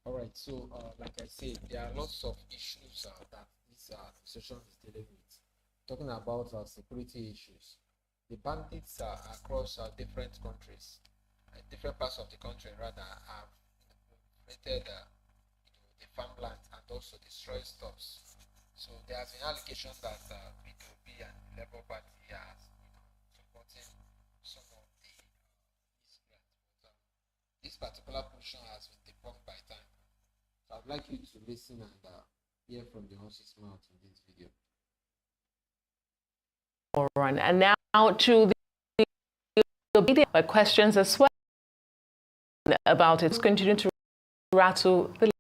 All right, so like I said, there are lots of issues that this session is dealing with. Talking about security issues, the bandits across different countries, different parts of the country rather, have raided the farmland and also destroyed stuffs. So there has been allegations that P2P and the Labour Party are supporting some of the miscreants. But this particular position has been debunked by Tanko. So I'd like you to listen and hear from the horse's mouth in this video. And now to the questions as well about it. Continue to rattle the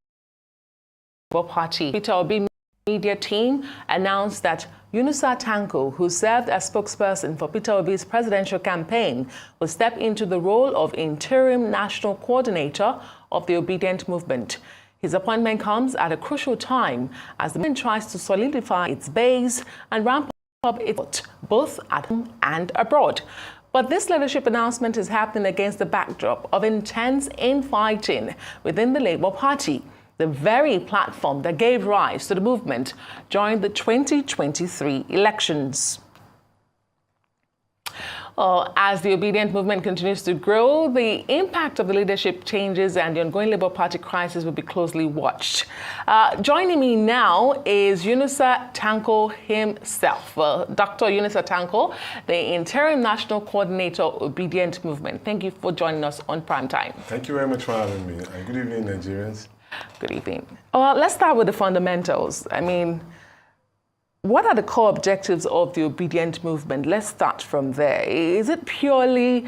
Labour Party. Peter Obi media team announced that Yunusa Tanko, who served as spokesperson for Peter Obi's presidential campaign, will step into the role of interim national coordinator of the Obedient Movement. His appointment comes at a crucial time as the movement tries to solidify its base and ramp up its both at home and abroad. But this leadership announcement is happening against the backdrop of intense infighting within the Labour Party, the very platform that gave rise to the movement during the 2023 elections. As the Obedient Movement continues to grow, the impact of the leadership changes and the ongoing Labour Party crisis will be closely watched. Joining me now is Yunusa Tanko himself, Dr. Yunusa Tanko, the Interim National Coordinator, Obedient Movement. Thank you for joining us on Primetime. Thank you very much for having me, and good evening, Nigerians. Good evening. Let's start with the fundamentals. I mean, what are the core objectives of the Obedient Movement? Let's start from there. Is it purely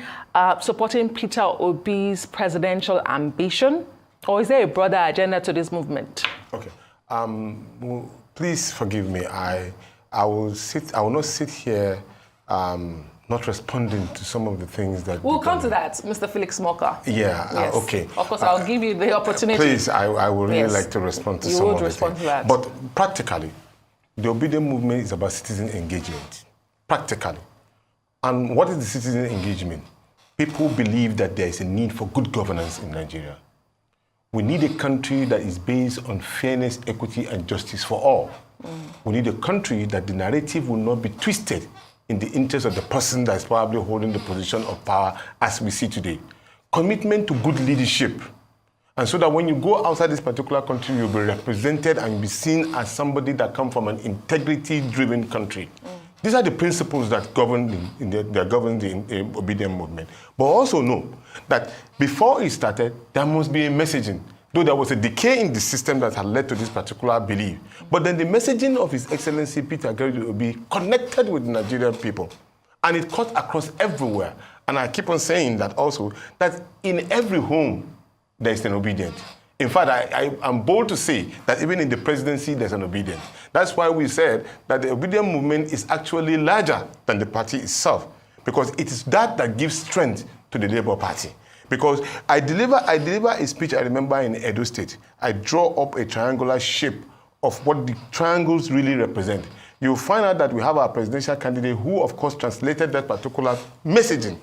supporting Peter Obi's presidential ambition, or is there a broader agenda to this movement? Okay. Well, please forgive me. I will not sit here not responding to some of the things that... We'll come to that, Mr. Felix Moka. Yeah, yes. Okay. Of course, I'll give you the opportunity. Please, I would really like to respond to some of the things. You would respond to that. But practically, the Obedient Movement is about citizen engagement, practically. And what is the citizen engagement? People believe that there is a need for good governance in Nigeria. We need a country that is based on fairness, equity, and justice for all. We need a country that the narrative will not be twisted in the interest of the person that is probably holding the position of power as we see today. Commitment to good leadership. And so that when you go outside this particular country, you'll be represented and you'll be seen as somebody that comes from an integrity-driven country. These are the principles that govern the Obedient Movement. But also know that before it started, there must be a messaging. Though there was a decay in the system that had led to this particular belief. But then the messaging of His Excellency Peter Obi connected with the Nigerian people. And it cut across everywhere. And I keep on saying that also, that in every home, there is an obedient. In fact, I'm bold to say that even in the presidency, there's an obedient. That's why we said that the Obedient Movement is actually larger than the party itself, because it is that gives strength to the Labour Party. Because I deliver a speech, I remember, in Edo State. I draw up a triangular shape of what the triangles really represent. You'll find out that we have our presidential candidate who, of course, translated that particular messaging.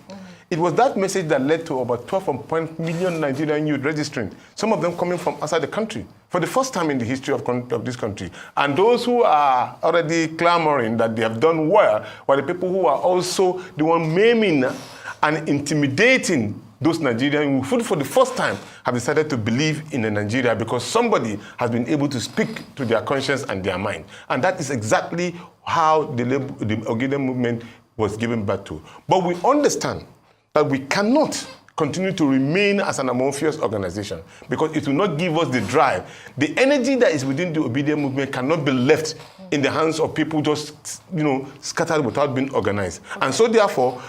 It was that message that led to about 12 million Nigerian youth registering, some of them coming from outside the country for the first time in the history of this country. And those who are already clamoring that they have done well were the people who are also the one maiming and intimidating those Nigerians who, for the first time, have decided to believe in a Nigeria because somebody has been able to speak to their conscience and their mind. And that is exactly how the Obedient Movement was given birth to. But we understand that we cannot continue to remain as an amorphous organization because it will not give us the drive. The energy that is within the Obedient Movement cannot be left in the hands of people just, scattered without being organized. And so therefore,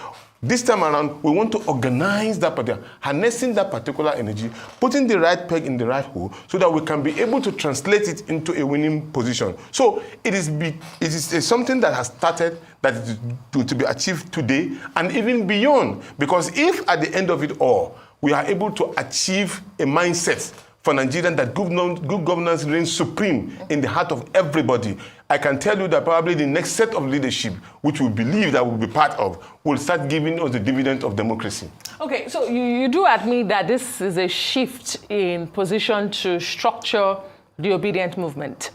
this time around, we want to organize that particular, harnessing that particular energy, putting the right peg in the right hole so that we can be able to translate it into a winning position. So it is something that has started, that is to be achieved today and even beyond. Because if at the end of it all, we are able to achieve a mindset for Nigeria that good governance reigns supreme in the heart of everybody, I can tell you that probably the next set of leadership, which we believe that we'll be part of, will start giving us the dividend of democracy. Okay, so you do admit that this is a shift in position to structure the obedient movement.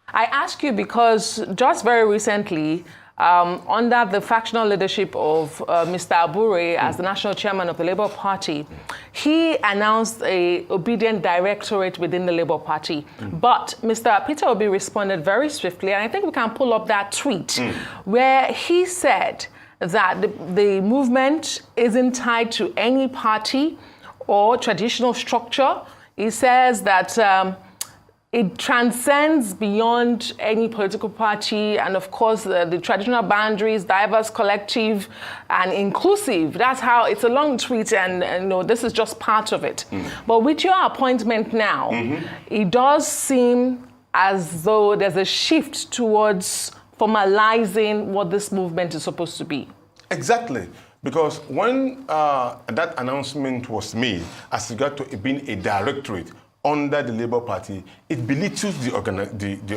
I ask you because just very recently, under the factional leadership of Mr. Abure as the national chairman of the Labour Party, he announced a obedient directorate within the Labour Party. But Mr. Peter Obi responded very swiftly, and I think we can pull up that tweet, where he said that the movement isn't tied to any party or traditional structure. He says that it transcends beyond any political party and, of course, the traditional boundaries, diverse, collective, and inclusive. That's how it's a long tweet, and you know, this is just part of it. But with your appointment now, it does seem as though there's a shift towards formalizing what this movement is supposed to be. Exactly. Because when that announcement was made as regard to it being a directorate under the Labour Party, it belittles the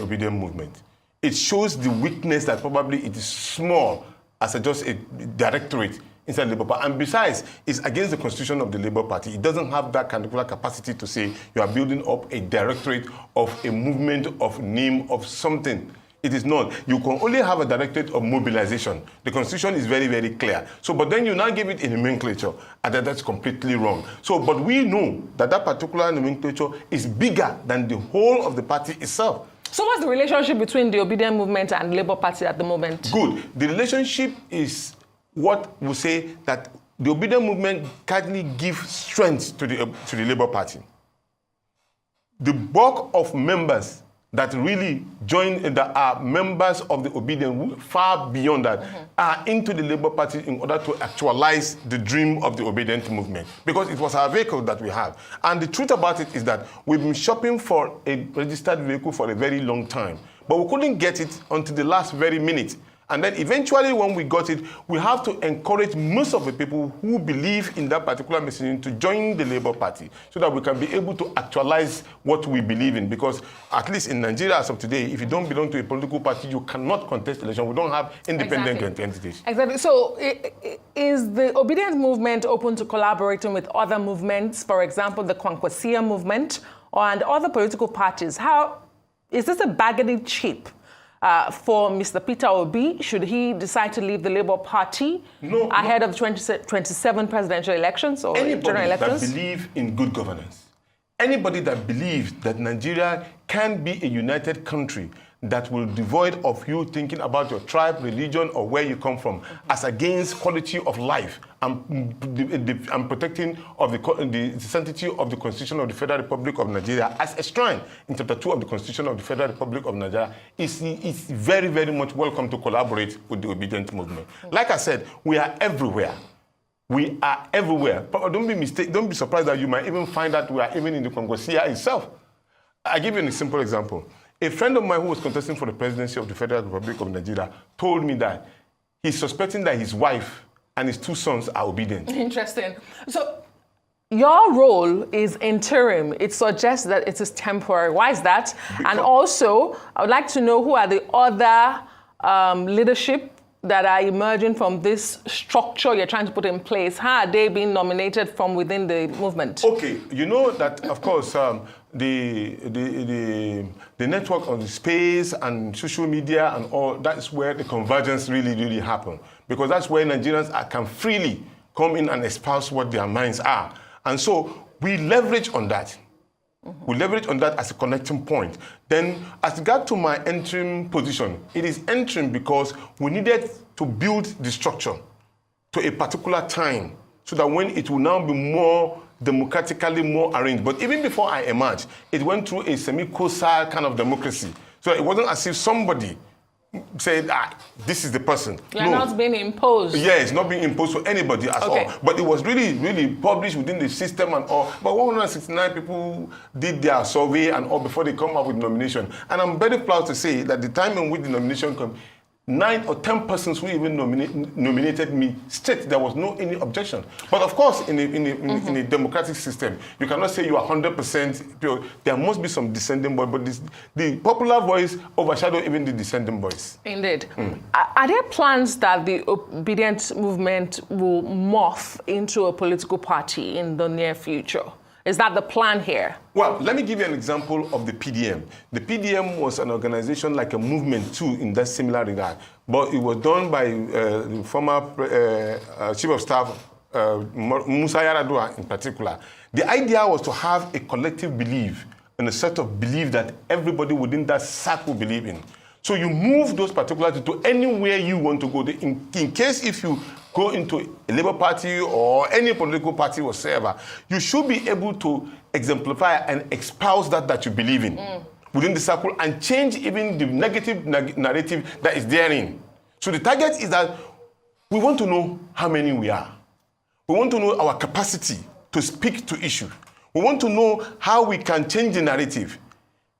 obedient movement. It shows the weakness that probably it is small as just a directorate inside the Labour Party. And besides, it's against the constitution of the Labour Party. It doesn't have that kind of capacity to say you are building up a directorate of a movement of name of something. It is not. You can only have a directorate of mobilization. The constitution is very, very clear. So, but then you now give it a nomenclature, and that's completely wrong. So, but we know that that particular nomenclature is bigger than the whole of the party itself. So what's the relationship between the obedient movement and the Labour Party at the moment? Good. The relationship is what we say that the obedient movement kindly gives strength to the Labour Party. The bulk of members that really join, that are members of the obedient, far beyond that, are into the Labour Party in order to actualize the dream of the obedient movement. Because it was our vehicle that we have. And the truth about it is that we've been shopping for a registered vehicle for a very long time. But we couldn't get it until the last very minute. And then eventually when we got it, we have to encourage most of the people who believe in that particular messaging to join the Labour Party so that we can be able to actualize what we believe in. Because at least in Nigeria as of today, if you don't belong to a political party, you cannot contest election. We don't have independent entities. Exactly. So is the obedient movement open to collaborating with other movements, for example, the Kwankwasia movement and other political parties? How is this a bargaining chip for Mr. Peter Obi, should he decide to leave the Labour Party ahead of the 2027 presidential elections or general elections? Anybody that believes in good governance, anybody that believes that Nigeria can be a united country that will devoid of you thinking about your tribe, religion, or where you come from, as against quality of life and protecting of the sanctity of the Constitution of the Federal Republic of Nigeria as enshrined in Chapter 2 of the Constitution of the Federal Republic of Nigeria, is very, very much welcome to collaborate with the obedient movement. Like I said, we are everywhere. We are everywhere. But don't be surprised that you might even find that we are even in the Kwankwasia itself. I give you a simple example. A friend of mine who was contesting for the presidency of the Federal Republic of Nigeria told me that he's suspecting that his wife and his 2 sons are obedient. Interesting. So your role is interim. It suggests that it is temporary. Why is that? And also, I would like to know who are the other leadership that are emerging from this structure you're trying to put in place. How are they being nominated from within the movement? Okay, you know that, of course, the network of the space and social media and all, that's where the convergence really, really happen. Because that's where Nigerians can freely come in and espouse what their minds are. And so we leverage on that. We leverage on that as a connecting point. Then, as regard to my interim position, it is interim because we needed to build the structure to a particular time so that when it will now be more democratically more arranged. But even before I emerged, it went through a semi-cosal kind of democracy. So it wasn't as if somebody said, this is the person. You're not being imposed. Yeah, it's not being imposed to anybody at all. But it was really, really published within the system and all. But 169 people did their survey and all before they come up with nomination. And I'm very proud to say that the time in which the nomination came, 9 or 10 persons who even nominated me straight. There was no any objection. But of course, in a democratic system, you cannot say you are 100% pure. There must be some dissenting voice, but the popular voice overshadows even the dissenting voice. Indeed. Are there plans that the obedient movement will morph into a political party in the near future? Is that the plan here? Well, let me give you an example of the PDM. The PDM was an organization like a movement too in that similar regard, but it was done by the former Chief of Staff, Musa Yar'Adua in particular. The idea was to have a collective belief and a set of belief that everybody within that circle believe in. So you move those particulars to anywhere you want to go. In case if you go into a Labour Party or any political party whatsoever, you should be able to exemplify and espouse that you believe in within the circle and change even the negative narrative that is therein. So the target is that we want to know how many we are. We want to know our capacity to speak to issue. We want to know how we can change the narrative.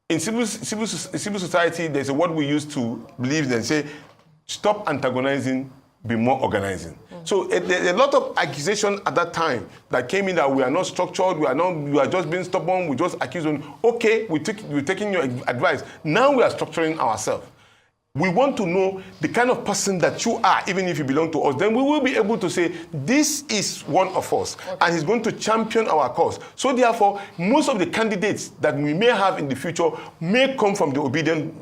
In civil society, there's a word we use to believe and say, stop antagonizing, be more organizing. So there's a lot of accusation at that time that came in that we are not structured, we are just being stubborn, we just accuse them. Okay, we're taking your advice. Now we are structuring ourselves. We want to know the kind of person that you are, even if you belong to us. Then we will be able to say, this is one of us, and he's going to champion our cause. So therefore, most of the candidates that we may have in the future may come from the obedient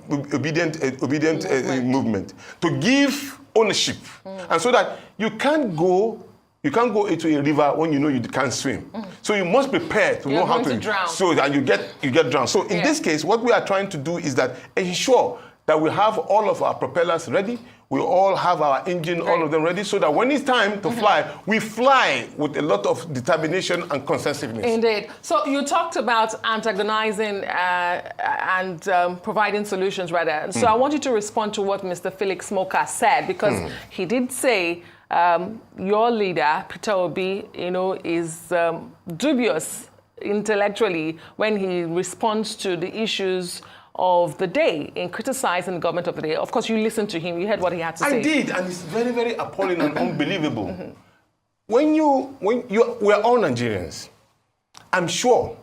movement to give ownership, and so that you can't go into a river when you know you can't swim. So you must prepare to know how to drown. So that you get drowned. So in this case, what we are trying to do is that ensure that we have all of our propellers ready, we all have our engine, all of them ready, so that when it's time to fly, we fly with a lot of determination and consensiveness. Indeed. So you talked about antagonizing and providing solutions, rather. So I want you to respond to what Mr. Felix Smoker said, because he did say your leader, Peter Obi, is dubious intellectually when he responds to the issues of the day in criticizing the government of the day. Of course, you listened to him. You heard what he had to say. I did, and it's very, very appalling and unbelievable. We're all Nigerians. I'm sure,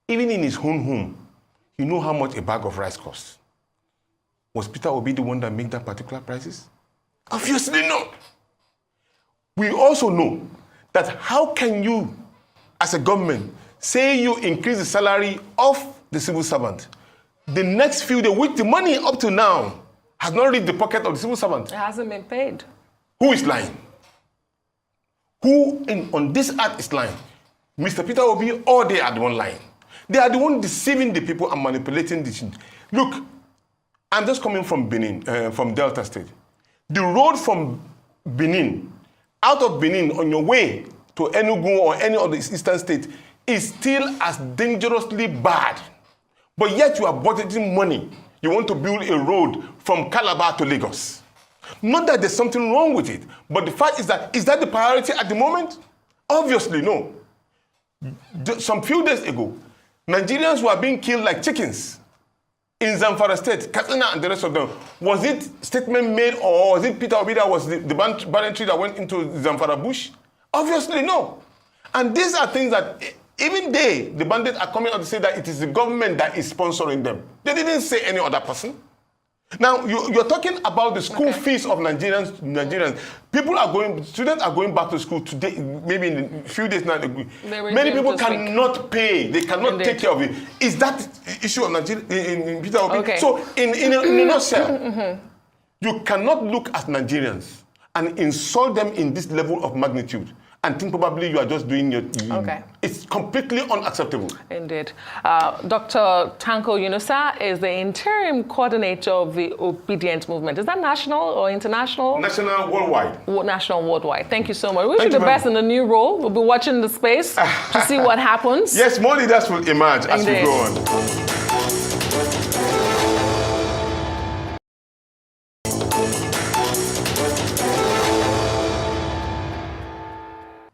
even in his own home, you know how much a bag of rice costs. Was Peter Obi the one that made that particular prices? Obviously not. We also know that how can you, as a government, say you increase the salary of the civil servant, the next few days, which the money up to now has not reached the pocket of the civil servant. It hasn't been paid. Who is lying? Who on this earth is lying? Mr. Peter Obi, or they are the one lying? They are the one deceiving the people and manipulating the thing. Look, I'm just coming from Benin, from Delta State. The road from Benin, out of Benin, on your way to Enugu or any of the eastern states, is still as dangerously bad. But yet you are budgeting money. You want to build a road from Calabar to Lagos. Not that there's something wrong with it, but the fact is that the priority at the moment? Obviously no. Some few days ago, Nigerians were being killed like chickens in Zamfara State, Katsina and the rest of them. Was it statement made, or was it Peter Obi that was the banditry that went into Zamfara bush? Obviously no. And these are things that even the bandits are coming out to say that it is the government that is sponsoring them. They didn't say any other person. Now, you're talking about the school fees of Nigerians. Students are going back to school today, maybe in a few days now. Many people cannot pay. They cannot take care of it. Is that issue of Nigeria in Peter Obi? Okay. So, in a nutshell, you cannot look at Nigerians and insult them in this level of magnitude and think probably you are just doing your... It's completely unacceptable. Indeed. Dr. Tanko Yunusa is the interim coordinator of the Obedient Movement. Is that national or international? National worldwide. National worldwide. Thank you so much. We wish you the best in the new role. We'll be watching the space to see what happens. Yes, more leaders will emerge as we go on.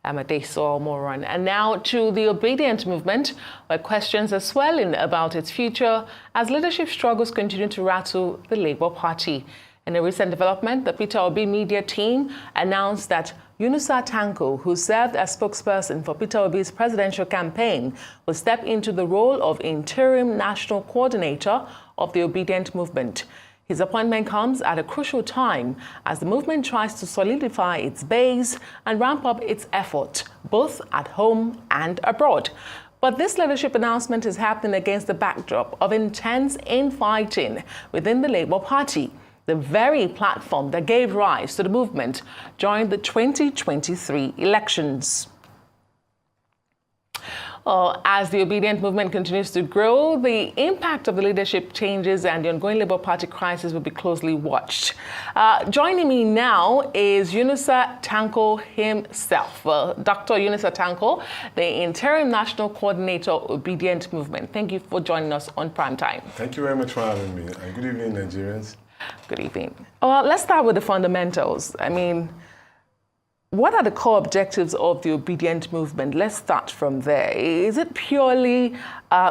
Amadeso Moran. And now to the Obedient Movement, where questions are swelling about its future as leadership struggles continue to rattle the Labour Party. In a recent development, the Peter Obi media team announced that Yunusa Tanko, who served as spokesperson for Peter Obi's presidential campaign, will step into the role of interim national coordinator of the Obedient movement. His appointment comes at a crucial time as the movement tries to solidify its base and ramp up its effort, both at home and abroad. But this leadership announcement is happening against the backdrop of intense infighting within the Labour Party, the very platform that gave rise to the movement during the 2023 elections. As the Obedient movement continues to grow, the impact of the leadership changes and the ongoing Labour Party crisis will be closely watched. Joining me now is Yunusa Tanko himself. Dr. Yunusa Tanko, the Interim National Coordinator, Obedient Movement. Thank you for joining us on Primetime. Thank you very much for having me. And good evening, Nigerians. Good evening. Let's start with the fundamentals. I mean, what are the core objectives of the Obedient movement? Let's start from there. Is it purely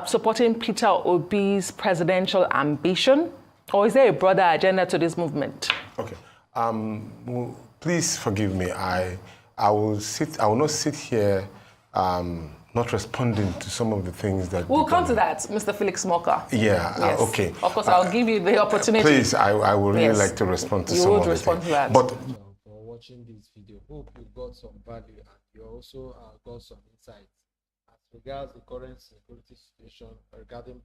supporting Peter Obi's presidential ambition, or is there a broader agenda to this movement? Okay. Well, please forgive me. I will not sit here not responding to some of the things that... We'll come to that, Mr. Felix Moka. Yeah, yes. Okay. Of course, I'll give you the opportunity. Please, I would really like to respond to some of the things. You would respond to that. But for watching this video. Hope you got some value and you also got some insights as regards the current security situation regarding